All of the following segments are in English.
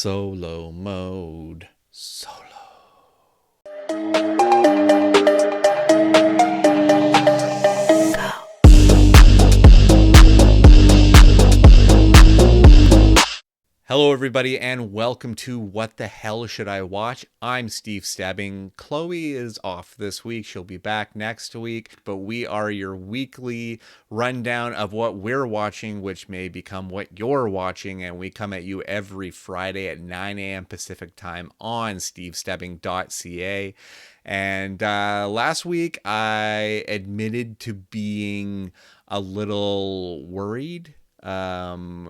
Solo mode. Solo. Hello, everybody, and welcome to What the Hell Should I Watch? I'm Steve Stebbing. Chloe is off this week. She'll be back next week, but we are your weekly rundown of what we're watching, which may become what you're watching, and we come at you every Friday at 9 a.m. Pacific time on stevestebbing.ca. And last week, I admitted to being a little worried about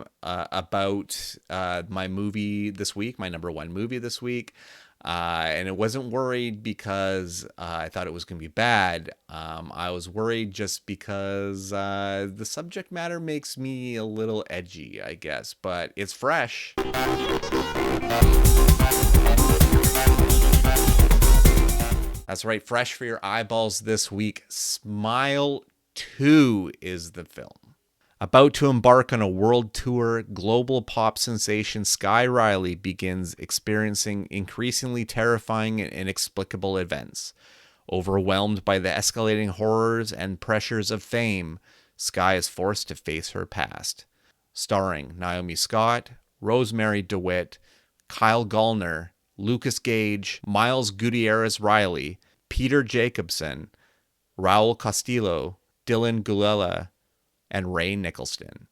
my movie this week, my number one movie this week. And it wasn't worried because I thought it was going to be bad. I was worried just because the subject matter makes me a little edgy, I guess. But it's fresh. That's right, fresh for your eyeballs this week. Smile 2 is the film. About to embark on a world tour, global pop sensation Sky Riley begins experiencing increasingly terrifying and inexplicable events. Overwhelmed by the escalating horrors and pressures of fame, Sky is forced to face her past. Starring Naomi Scott, Rosemary DeWitt, Kyle Gallner, Lucas Gage, Miles Gutierrez Riley, Peter Jacobson, Raul Castillo, Dylan Gulela, and Ray Nicholson.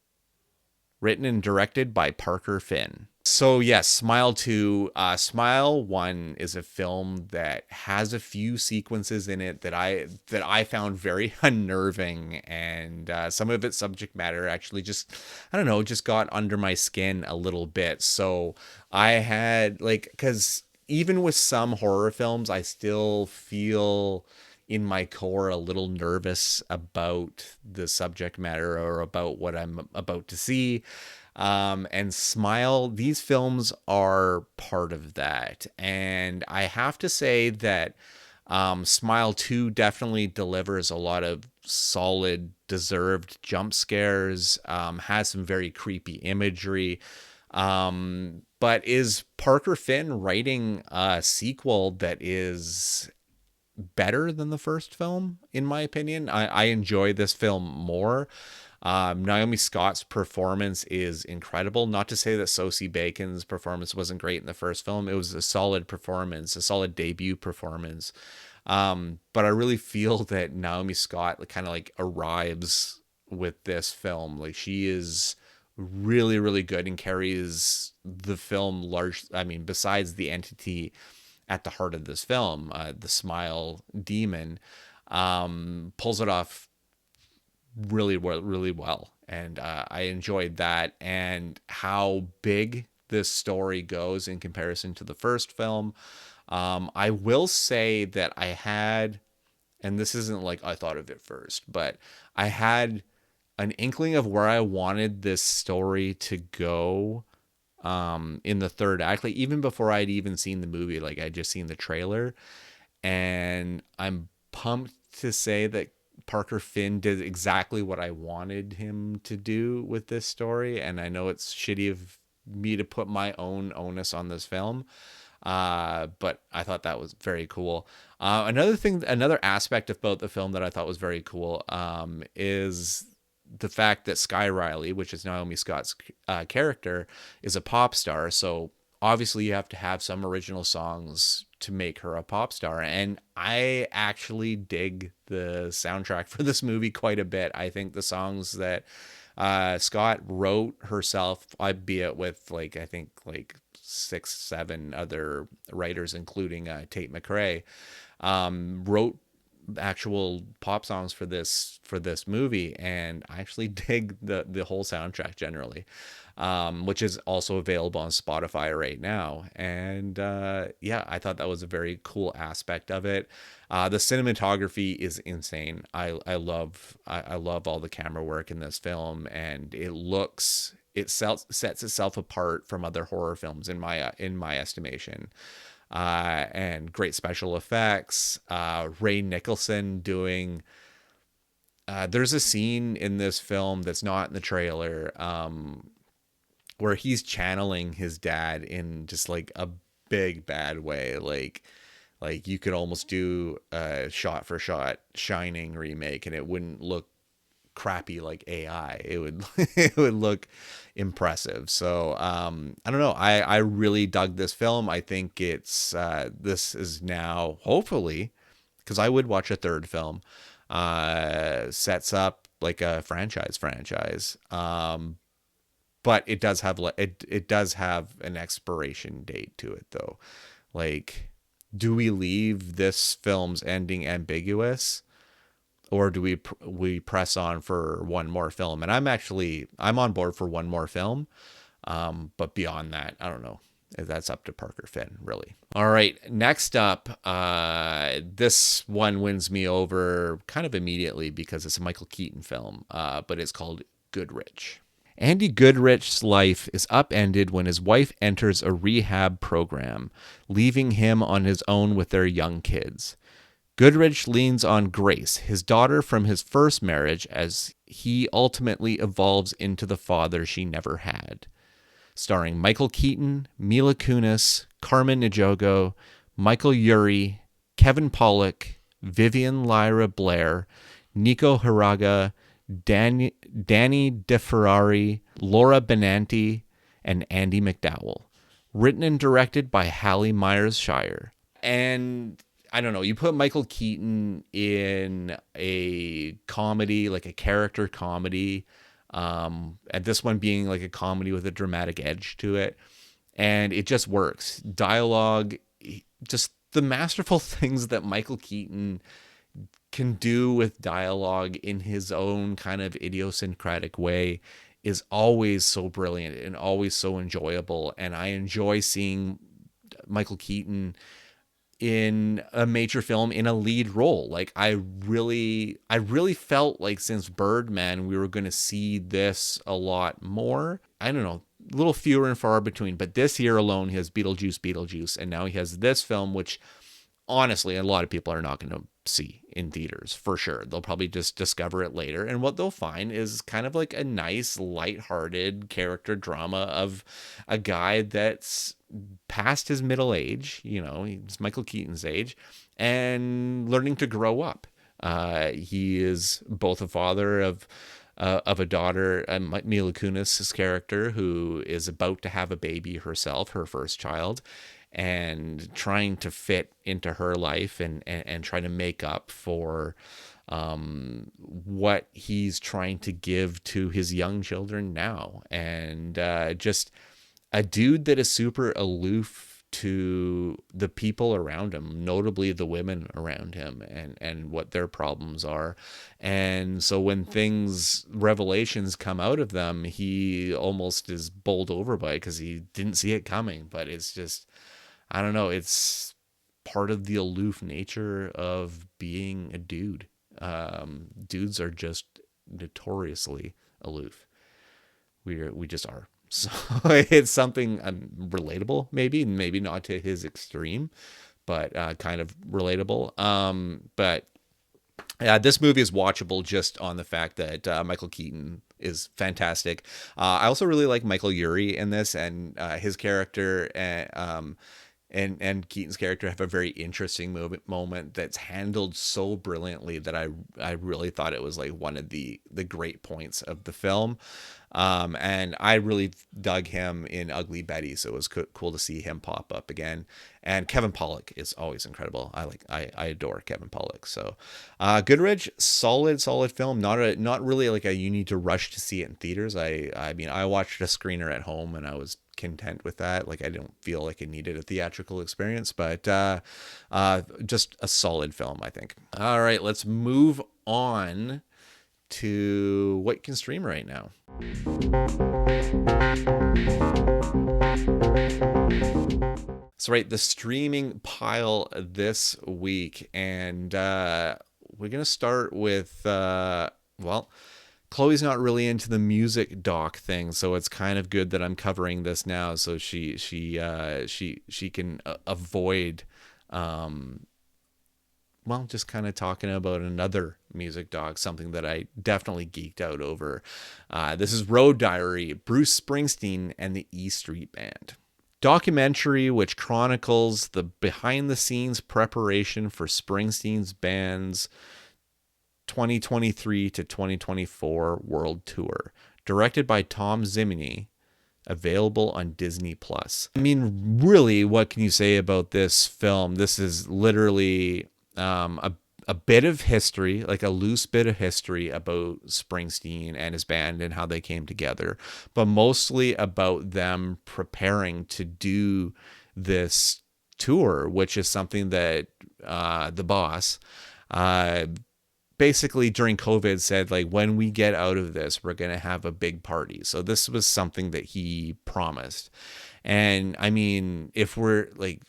Written and directed by Parker Finn. So yes, Smile 2. Smile 1 is a film that has a few sequences in it that I found very unnerving, and some of its subject matter actually just got under my skin a little bit. So I had because even with some horror films, I still feel in my core a little nervous about the subject matter or about what I'm about to see. And Smile, these films are part of that. And I have to say that Smile 2 definitely delivers a lot of solid, deserved jump scares, has some very creepy imagery. But is Parker Finn writing a sequel that is better than the first film, in my opinion? I enjoy this film more. Naomi Scott's performance is incredible. Not to say that Sosie Bacon's performance wasn't great in the first film. It was a solid performance, a solid debut performance. But I really feel that Naomi Scott kind of arrives with this film. Like, she is really, really good and carries the film besides the entity at the heart of this film, the Smile demon, pulls it off really well. And I enjoyed that, and how big this story goes in comparison to the first film. I will say that I had, and this isn't like I thought of it first, but I had an inkling of where I wanted this story to go in the third act, like even before I'd even seen the movie. Like, I'd just seen the trailer, and I'm pumped to say that Parker Finn did exactly what I wanted him to do with this story. And I know it's shitty of me to put my own onus on this film, but I thought that was very cool. Another aspect about the film that I thought was very cool is the fact that Sky Riley, which is Naomi Scott's character, is a pop star. So obviously you have to have some original songs to make her a pop star. And I actually dig the soundtrack for this movie quite a bit. I think the songs that Scott wrote herself, albeit with I think 6-7 other writers, including Tate McRae, wrote actual pop songs for this movie. And I actually dig the whole soundtrack generally, which is also available on Spotify right now. And I thought that was a very cool aspect of it. The cinematography is insane. I love all the camera work in this film, and it sets itself apart from other horror films in my estimation. And great special effects. Ray Nicholson doing. There's a scene in this film that's not in the trailer, where he's channeling his dad in just like a big bad way. Like you could almost do a shot for shot Shining remake and it wouldn't look crappy like AI. It would it would look impressive. So I don't know. I really dug this film. I think it's this is now hopefully, because I would watch a third film, sets up like a franchise. But it does have it does have an expiration date to it though. Like, do we leave this film's ending ambiguous, or do we press on for one more film? And I'm on board for one more film. But beyond that, I don't know. That's up to Parker Finn, really. All right, next up, this one wins me over kind of immediately because it's a Michael Keaton film, but it's called Goodrich. Andy Goodrich's life is upended when his wife enters a rehab program, leaving him on his own with their young kids. Goodrich leans on Grace, his daughter from his first marriage, as he ultimately evolves into the father she never had. Starring Michael Keaton, Mila Kunis, Carmen Ejogo, Michael Urie, Kevin Pollak, Vivian Lyra Blair, Nico Hiraga, Danny DeFerrari, Laura Benanti, and Andy McDowell. Written and directed by Hallie Myers Shire. And I don't know, you put Michael Keaton in a comedy, like a character comedy, and this one being like a comedy with a dramatic edge to it, and it just works. Dialogue, just the masterful things that Michael Keaton can do with dialogue in his own kind of idiosyncratic way is always so brilliant and always so enjoyable. And I enjoy seeing Michael Keaton in a major film in a lead role. Like I really felt like since Birdman we were going to see this a lot more. I don't know, a little fewer and far between, but this year alone he has Beetlejuice, and now he has this film, which honestly a lot of people are not going to see in theaters for sure. They'll probably just discover it later, and what they'll find is kind of like a nice lighthearted character drama of a guy that's past his middle age, you know, he's Michael Keaton's age, and learning to grow up. He is both a father of a daughter, Mila Kunis' character, who is about to have a baby herself, her first child, and trying to fit into her life and try to make up for what he's trying to give to his young children now. And just a dude that is super aloof to the people around him, notably the women around him, and what their problems are. And so when revelations come out of them, he almost is bowled over by it because he didn't see it coming. But it's just, I don't know, it's part of the aloof nature of being a dude. Dudes are just notoriously aloof. We just are. So it's something relatable, maybe not to his extreme, but kind of relatable. But this movie is watchable just on the fact that Michael Keaton is fantastic. I also really like Michael Urie in this, and his character and Keaton's character have a very interesting moment that's handled so brilliantly that I really thought it was like one of the great points of the film. And I really dug him in Ugly Betty, so it was cool to see him pop up again. And Kevin Pollak is always incredible. I adore Kevin Pollak. So Goodrich, solid film. Not really like you need to rush to see it in theaters. I mean, I watched a screener at home and I was content with that. Like I didn't feel like it needed a theatrical experience, but just a solid film, I think. All right, let's move on to what you can stream right now. So right, the streaming pile this week, and we're gonna start with Chloe's not really into the music doc thing, so it's kind of good that I'm covering this now, so she can avoid well, just kind of talking about another music doc, something that I definitely geeked out over. This is Road Diary, Bruce Springsteen and the E Street Band. Documentary which chronicles the behind the scenes preparation for Springsteen's band's 2023 to 2024 world tour, directed by Tom Zimney, available on Disney Plus. I mean, really, what can you say about this film? This is literally a bit of history, like a loose bit of history about Springsteen and his band and how they came together, but mostly about them preparing to do this tour, which is something that the boss basically during COVID said, like, when we get out of this, we're going to have a big party. So this was something that he promised. And I mean, if we're like,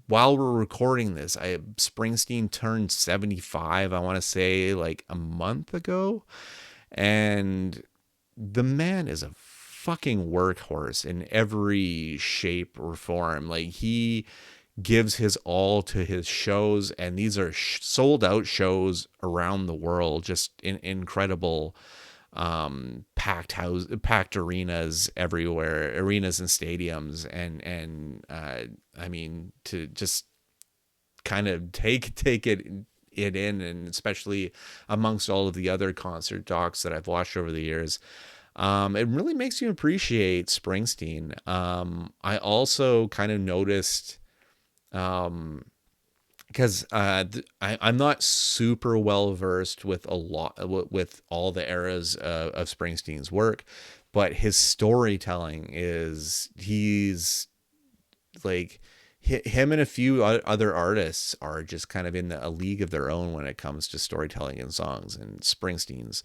while we're recording this, Springsteen turned 75, I want to say like a month ago. And the man is a fucking workhorse in every shape or form. Like, he gives his all to his shows, and these are sold out shows around the world, just incredible packed arenas everywhere, arenas and stadiums, and I mean, to just kind of take it in, and especially amongst all of the other concert docs that I've watched over the years. It really makes you appreciate Springsteen. I also kind of noticed, because I'm not super well versed with with all the eras of Springsteen's work, but his storytelling he's like, him and a few other artists are just kind of in a league of their own when it comes to storytelling and songs, and Springsteen's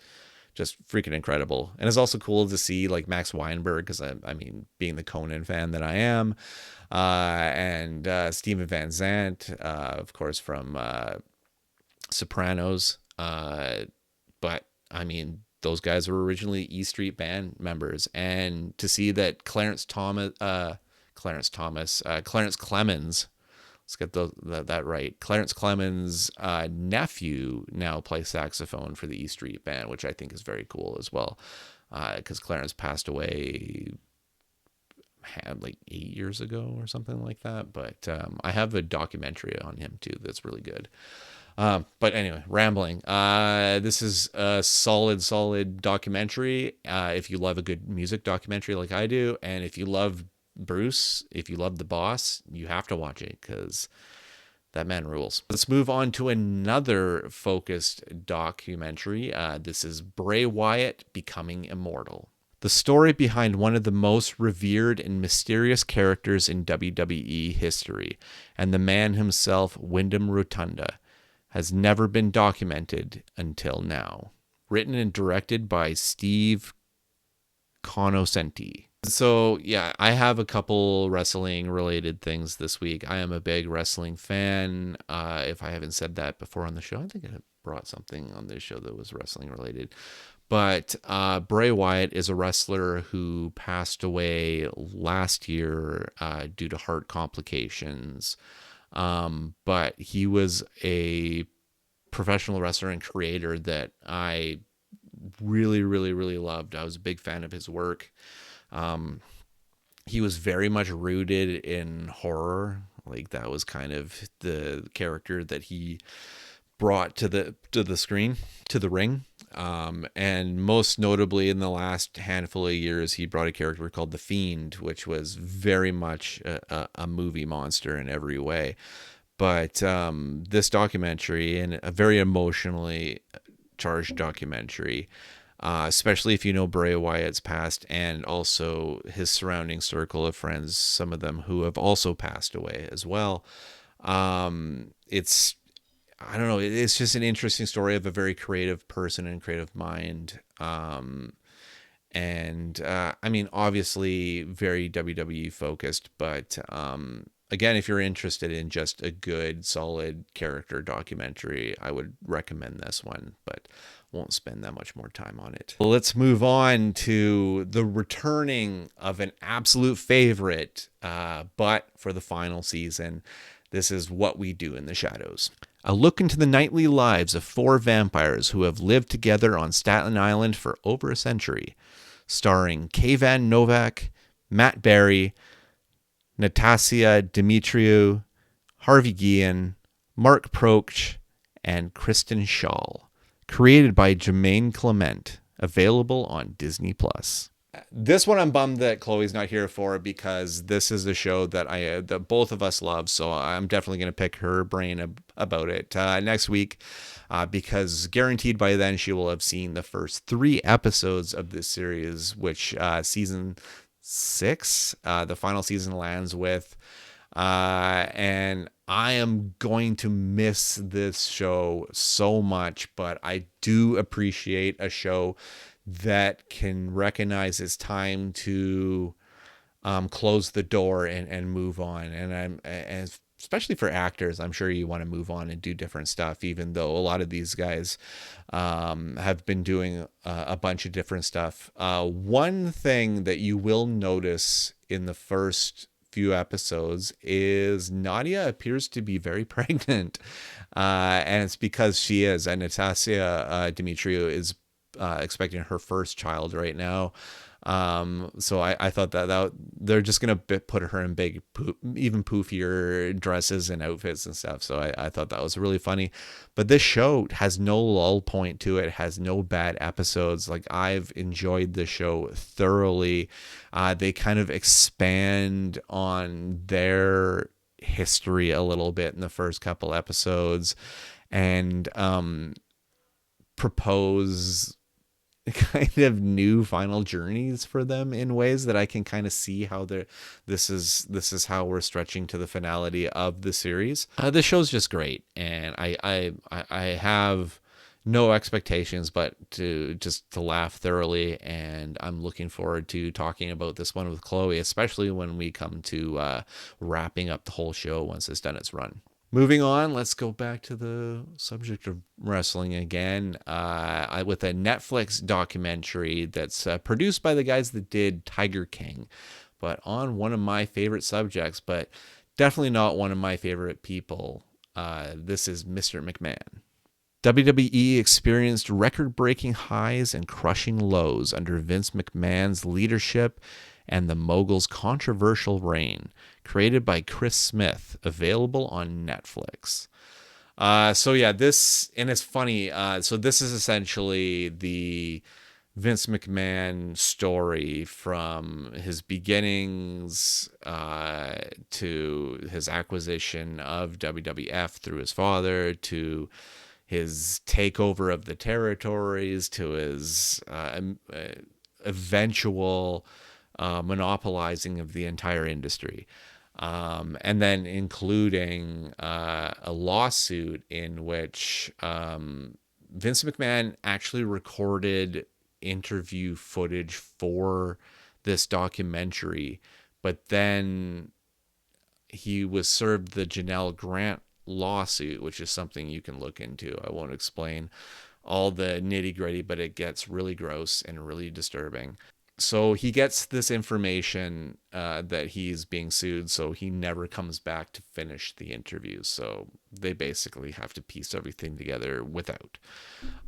just freaking incredible. And it's also cool to see like Max Weinberg, because I mean, being the Conan fan that I am, and Steven Van Zandt, of course, from Sopranos. But I mean, those guys were originally E Street Band members, and to see that Clarence Clemens. Let's get that right. Clarence Clemens' nephew now plays saxophone for the E Street Band, which I think is very cool as well, because Clarence passed away like 8 years ago or something like that. But I have a documentary on him too that's really good. But anyway, rambling. This is a solid documentary. If you love a good music documentary like I do, and if you love Bruce, if you love the boss, you have to watch it, because that man rules. Let's move on to another focused documentary. This is Bray Wyatt Becoming Immortal. The story behind one of the most revered and mysterious characters in WWE history, and the man himself, Wyndham Rotunda, has never been documented until now. Written and directed by Steve Conoscenti. So yeah, I have a couple wrestling related things this week. I am a big wrestling fan. If I haven't said that before on the show, I think I brought something on this show that was wrestling related. But Bray Wyatt is a wrestler who passed away last year due to heart complications. But he was a professional wrestler and creator that I really loved. I was a big fan of his work. He was very much rooted in horror. Like, that was kind of the character that he brought to the screen, to the ring. And most notably in the last handful of years, he brought a character called The Fiend, which was very much a movie monster in every way. But this documentary, and a very emotionally charged documentary, especially if you know Bray Wyatt's past and also his surrounding circle of friends, some of them who have also passed away as well. It's, I don't know, it's just an interesting story of a very creative person and creative mind. I mean, obviously very WWE focused, but again, if you're interested in just a good, solid character documentary, I would recommend this one, but won't spend that much more time on it. Let's move on to the returning of an absolute favorite, but for the final season. This is What We Do in the Shadows. A look into the nightly lives of 4 vampires who have lived together on Staten Island for over a century. Starring Kayvan Novak, Matt Berry, Natasha Dimitriou, Harvey Guillen, Mark Proch, and Kristen Schaal. Created by Jermaine Clement. Available on Disney+. This one I'm bummed that Chloe's not here for, because this is a show that both of us love. So I'm definitely going to pick her brain about it next week, because guaranteed by then she will have seen the first 3 episodes of this series, which season 6, the final season, lands with. And I am going to miss this show so much, but I do appreciate a show that can recognize it's time to close the door and move on. And especially for actors, I'm sure you want to move on and do different stuff, even though a lot of these guys have been doing a bunch of different stuff. One thing that you will notice in the first few episodes is Nadia appears to be very pregnant, and it's because she is. And Natasha Dimitriou is expecting her first child right now. So I thought that they're just gonna put her in big, even poofier dresses and outfits and stuff. So I thought that was really funny. But this show has no lull point to it. Has no bad episodes. Like, I've enjoyed the show thoroughly. They kind of expand on their history a little bit in the first couple episodes, and propose kind of new final journeys for them in ways that I can kind of see how this is how we're stretching to the finality of the series. The show's just great, and I have no expectations but to laugh thoroughly, and I'm looking forward to talking about this one with Chloe, especially when we come to wrapping up the whole show once it's done its run. Moving on, let's go back to the subject of wrestling again, with a Netflix documentary that's produced by the guys that did Tiger King, but on one of my favorite subjects, but definitely not one of my favorite people. This is Mr. McMahon. WWE experienced record-breaking highs and crushing lows under Vince McMahon's leadership and the Mogul's controversial reign, created by Chris Smith, available on Netflix. So yeah, this, and it's funny. So this is essentially the Vince McMahon story from his beginnings to his acquisition of WWF through his father, to his takeover of the territories, to his eventual monopolizing of the entire industry. And then including a lawsuit in which Vince McMahon actually recorded interview footage for this documentary, but then he was served the Janelle Grant lawsuit, which is something you can look into. I won't explain all the nitty gritty, but it gets really gross and really disturbing. So he gets this information that he's being sued, so he never comes back to finish the interview. So they basically have to piece everything together without.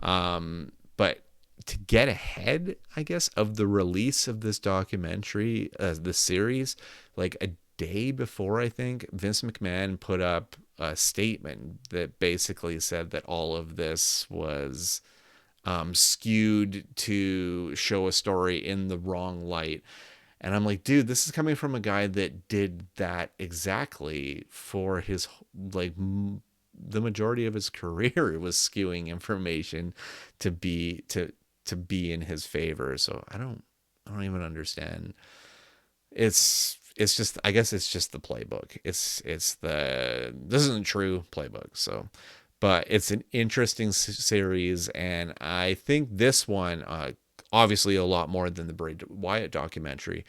But to get ahead, I guess, of the release of this documentary, the series, like a day before, I think, Vince McMahon put up a statement that basically said that all of this was skewed to show a story in the wrong light. And I'm like, dude, this is coming from a guy that did that exactly for his, like, the majority of his career. Was skewing information to be in his favor. So I don't even understand. It's just, I guess it's just the playbook. This isn't true playbook. So, but it's an interesting series, and I think this one, obviously a lot more than the Bray Wyatt documentary,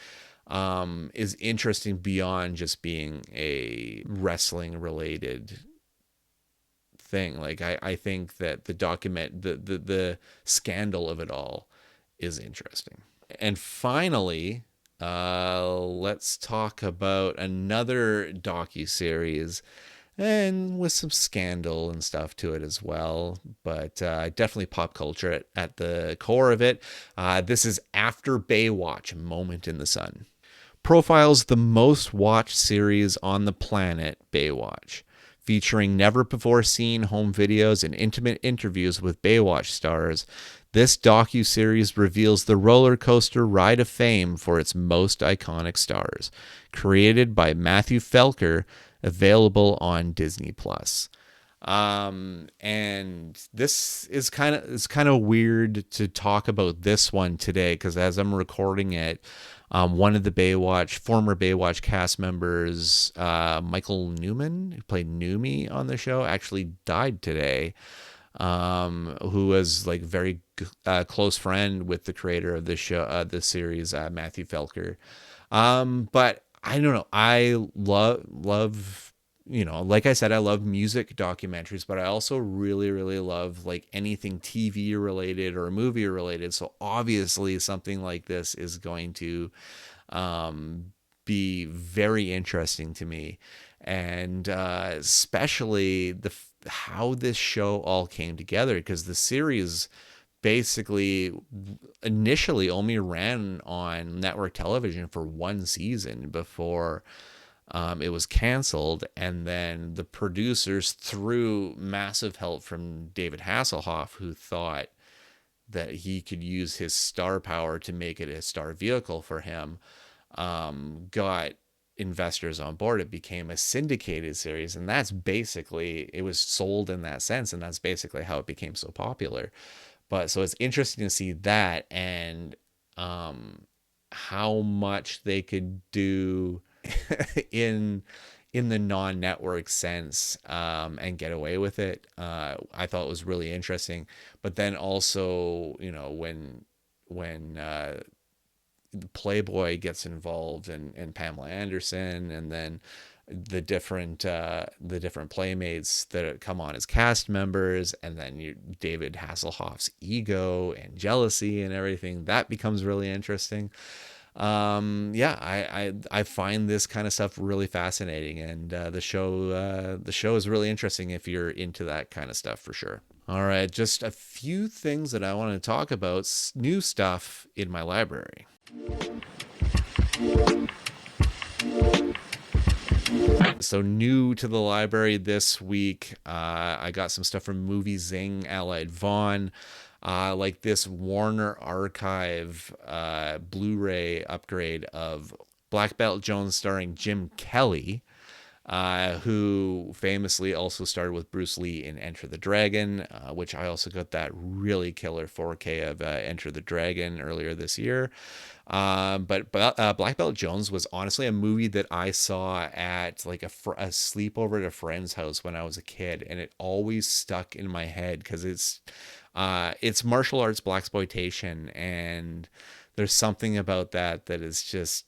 is interesting beyond just being a wrestling related thing. Like, I think that the scandal of it all is interesting. And finally, let's talk about another docuseries and with some scandal and stuff to it as well. But definitely pop culture at the core of it. This is After Baywatch, A Moment in the Sun. Profiles the most watched series on the planet, Baywatch, featuring never before seen home videos and intimate interviews with Baywatch stars. This docu-series reveals the roller coaster ride of fame for its most iconic stars. Created by Matthew Felker, available on Disney Plus. And this is kind of weird to talk about this one today, because as I'm recording it, one of the former Baywatch cast members, Michael Newman, who played Noomi on the show, actually died today. Who was like very close friend with the creator of the show, the series, Matthew Felker. But I don't know. I love, like I said, I love music documentaries, but I also really, really love like anything TV related or movie related. So obviously something like this is going to be very interesting to me. And especially how this show all came together, because the series basically initially only ran on network television for one season before it was canceled. And then the producers, through massive help from David Hasselhoff, who thought that he could use his star power to make it a star vehicle for him, got investors on board. It became a syndicated series, and that's basically, it was sold in that sense, and that's basically how it became so popular. But so it's interesting to see that, and how much they could do in the non-network sense, and get away with it. I thought it was really interesting. But then also, when Playboy gets involved, and Pamela Anderson, and then the different playmates that come on as cast members, and then David Hasselhoff's ego and jealousy and everything, that becomes really interesting. Yeah, I find this kind of stuff really fascinating, and the show is really interesting if you're into that kind of stuff, for sure. All right, just a few things that I want to talk about. New stuff in my library. So new to the library this week, I got some stuff from Movie Zing, Allied Vaughn, like this Warner Archive Blu-ray upgrade of Black Belt Jones starring Jim Kelly, who famously also starred with Bruce Lee in Enter the Dragon, which I also got that really killer 4K of Enter the Dragon earlier this year. But Black Belt Jones was honestly a movie that I saw at like a sleepover at a friend's house when I was a kid, and it always stuck in my head because it's martial arts blaxploitation, and there's something about that is just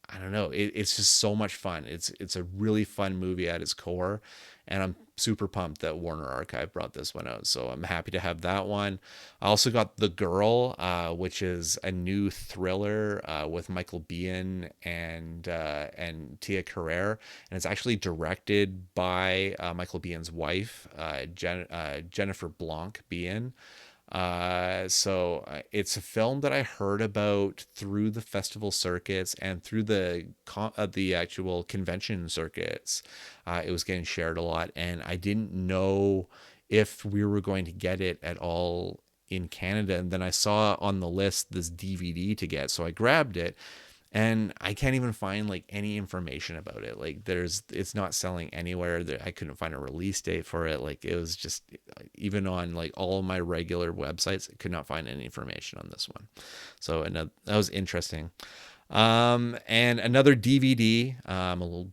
I don't know. It's just so much fun. It's a really fun movie at its core, and I'm super pumped that Warner Archive brought this one out. So I'm happy to have that one. I also got The Girl, which is a new thriller with Michael Biehn and Tia Carrere, and it's actually directed by Michael Bihn's wife, Jennifer Blanc Biehn. So it's a film that I heard about through the festival circuits and through the actual convention circuits. It was getting shared a lot, and I didn't know if we were going to get it at all in Canada. And then I saw on the list this DVD to get, so I grabbed it. And I can't even find like any information about it. Like it's not selling anywhere. I couldn't find a release date for it. Like it was just, even on like all of my regular websites, I could not find any information on this one. So that was interesting. And another DVD. I'm a little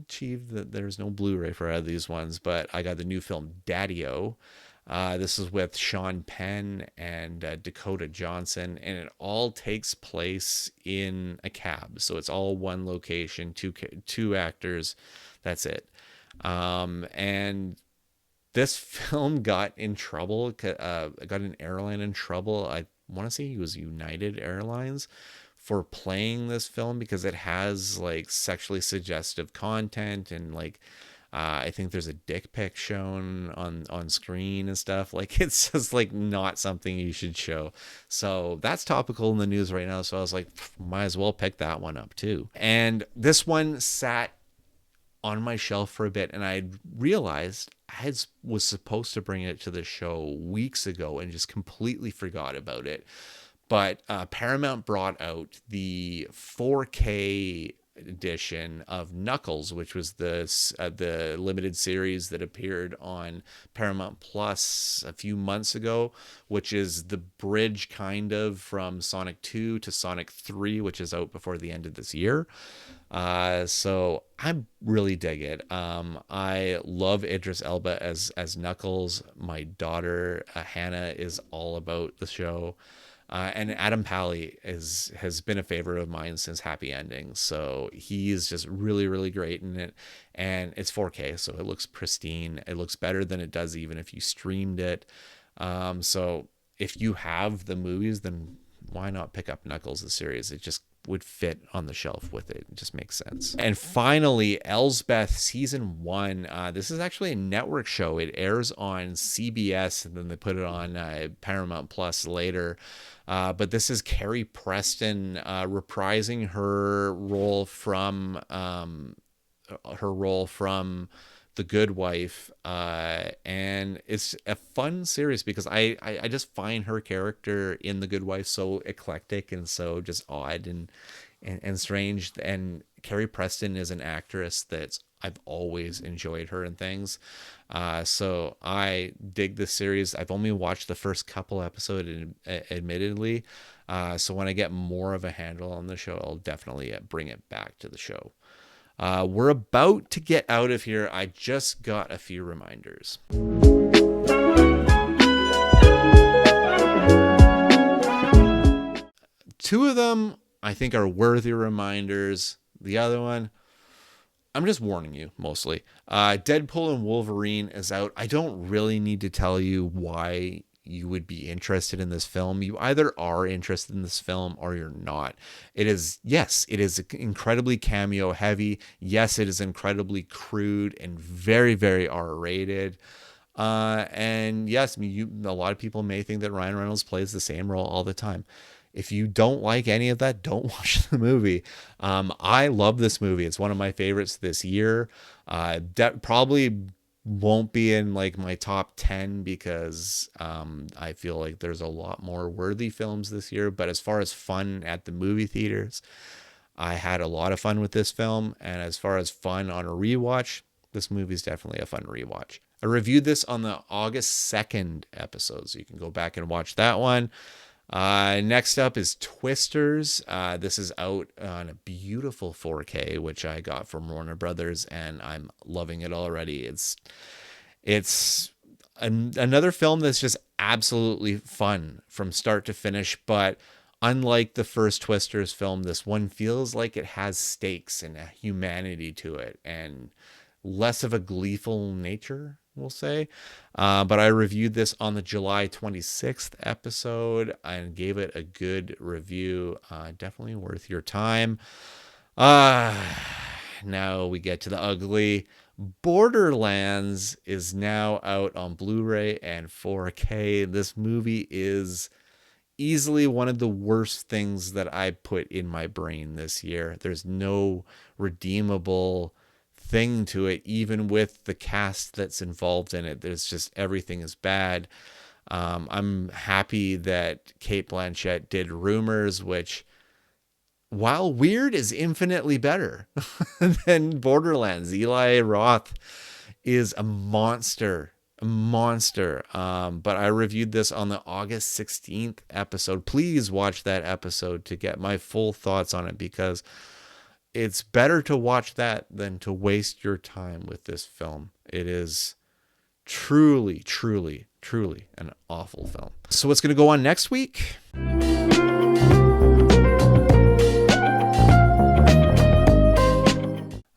cheap that there's no Blu-ray for either of these ones, but I got the new film Daddy-O. This is with Sean Penn and Dakota Johnson, and it all takes place in a cab. So it's all one location, two actors. That's it. And this film got in trouble. Got an airline in trouble. I want to say he was United Airlines, for playing this film because it has like sexually suggestive content and like I think there's a dick pic shown on screen and stuff. Like, it's just like not something you should show. So that's topical in the news right now. So I was like, might as well pick that one up too. And this one sat on my shelf for a bit, and I realized was supposed to bring it to the show weeks ago and just completely forgot about it. But Paramount brought out the 4K edition of Knuckles, which was the limited series that appeared on Paramount Plus a few months ago, which is the bridge kind of from Sonic 2 to Sonic 3, which is out before the end of this year. So I really dig it. I love Idris Elba as Knuckles. My daughter Hannah is all about the show. And Adam Pally has been a favorite of mine since Happy Endings. So he's just really, really great in it. And it's 4K, so it looks pristine. It looks better than it does even if you streamed it. So if you have the movies, then why not pick up Knuckles, the series? It just would fit on the shelf with it. It just makes sense. And finally, Elsbeth season 1. This is actually a network show. It airs on CBS, and then they put it on Paramount Plus later. But this is Carrie Preston reprising her role from The Good Wife, and it's a fun series because I just find her character in The Good Wife so eclectic and so just odd and strange. And Carrie Preston is an actress that's I've always enjoyed her in things, so I dig this series. I've only watched the first couple episodes, admittedly, so when I get more of a handle on the show, I'll definitely bring it back to the show. We're about to get out of here. I just got a few reminders. Two of them I think are worthy reminders. The other one, I'm just warning you mostly. Deadpool and Wolverine is out. I don't really need to tell you why you would be interested in this film. You either are interested in this film or you're not. It is incredibly cameo heavy. Yes, it is incredibly crude and very, very R-rated. And yes, a lot of people may think that Ryan Reynolds plays the same role all the time. If you don't like any of that, don't watch the movie. I love this movie. It's one of my favorites this year. Probably won't be in like my top 10 because I feel like there's a lot more worthy films this year. But as far as fun at the movie theaters, I had a lot of fun with this film. And as far as fun on a rewatch, this movie is definitely a fun rewatch. I reviewed this on the August 2nd episode, so you can go back and watch that one. Next up is Twisters. This is out on a beautiful 4K, which I got from Warner Brothers, and I'm loving it already. It's another film that's just absolutely fun from start to finish, but unlike the first Twisters film, this one feels like it has stakes and a humanity to it, and less of a gleeful nature, we'll say. But I reviewed this on the July 26th episode and gave it a good review. Definitely worth your time. Now we get to the ugly. Borderlands is now out on Blu-ray and 4K. This movie is easily one of the worst things that I put in my brain this year. There's no redeemable thing to it, even with the cast that's involved in it. There's just everything is bad. I'm happy that Cate Blanchett did Rumors, which, while weird, is infinitely better than Borderlands. Eli Roth is a monster. But I reviewed this on the August 16th episode. Please watch that episode to get my full thoughts on it, because it's better to watch that than to waste your time with this film. It is truly, truly, truly an awful film. So what's going to go on next week?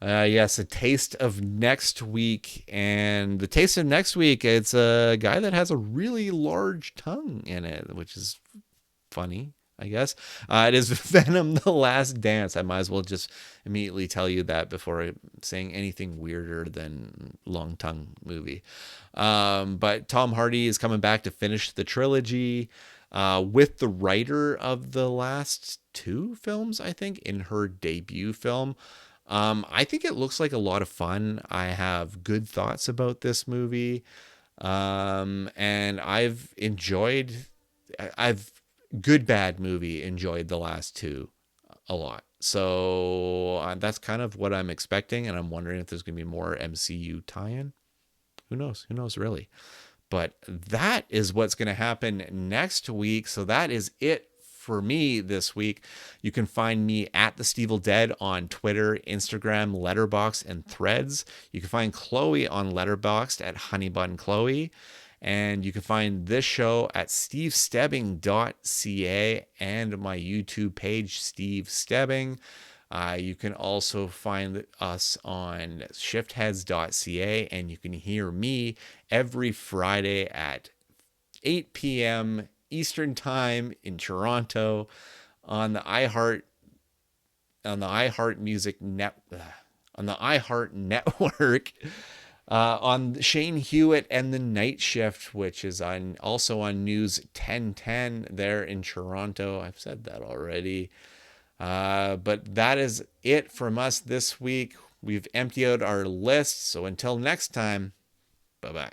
Yes, a taste of next week. And the taste of next week, it's a guy that has a really large tongue in it, which is funny. I guess. It is Venom: The Last Dance. I might as well just immediately tell you that before saying anything weirder than long tongue movie. But Tom Hardy is coming back to finish the trilogy with the writer of the last two films, I think, in her debut film. I think it looks like a lot of fun. I have good thoughts about this movie. And I've good bad movie enjoyed the last two a lot. So that's kind of what I'm expecting, and I'm wondering if there's going to be more MCU tie-in. Who knows? Who knows really? But that is what's going to happen next week. So that is it for me this week. You can find me at the Stevel Dead on Twitter, Instagram, Letterboxd, and Threads. You can find Chloe on Letterboxd at HoneyBunChloe. And you can find this show at stevestebbing.ca and my YouTube page, Steve Stebbing. You can also find us on shiftheads.ca, and you can hear me every Friday at 8 p.m. Eastern Time in Toronto on the iHeart Music Net on the iHeart Network. On Shane Hewitt and the Night Shift, which is also on News 1010 there in Toronto. I've said that already. But that is it from us this week. We've emptied out our list. So until next time, bye-bye.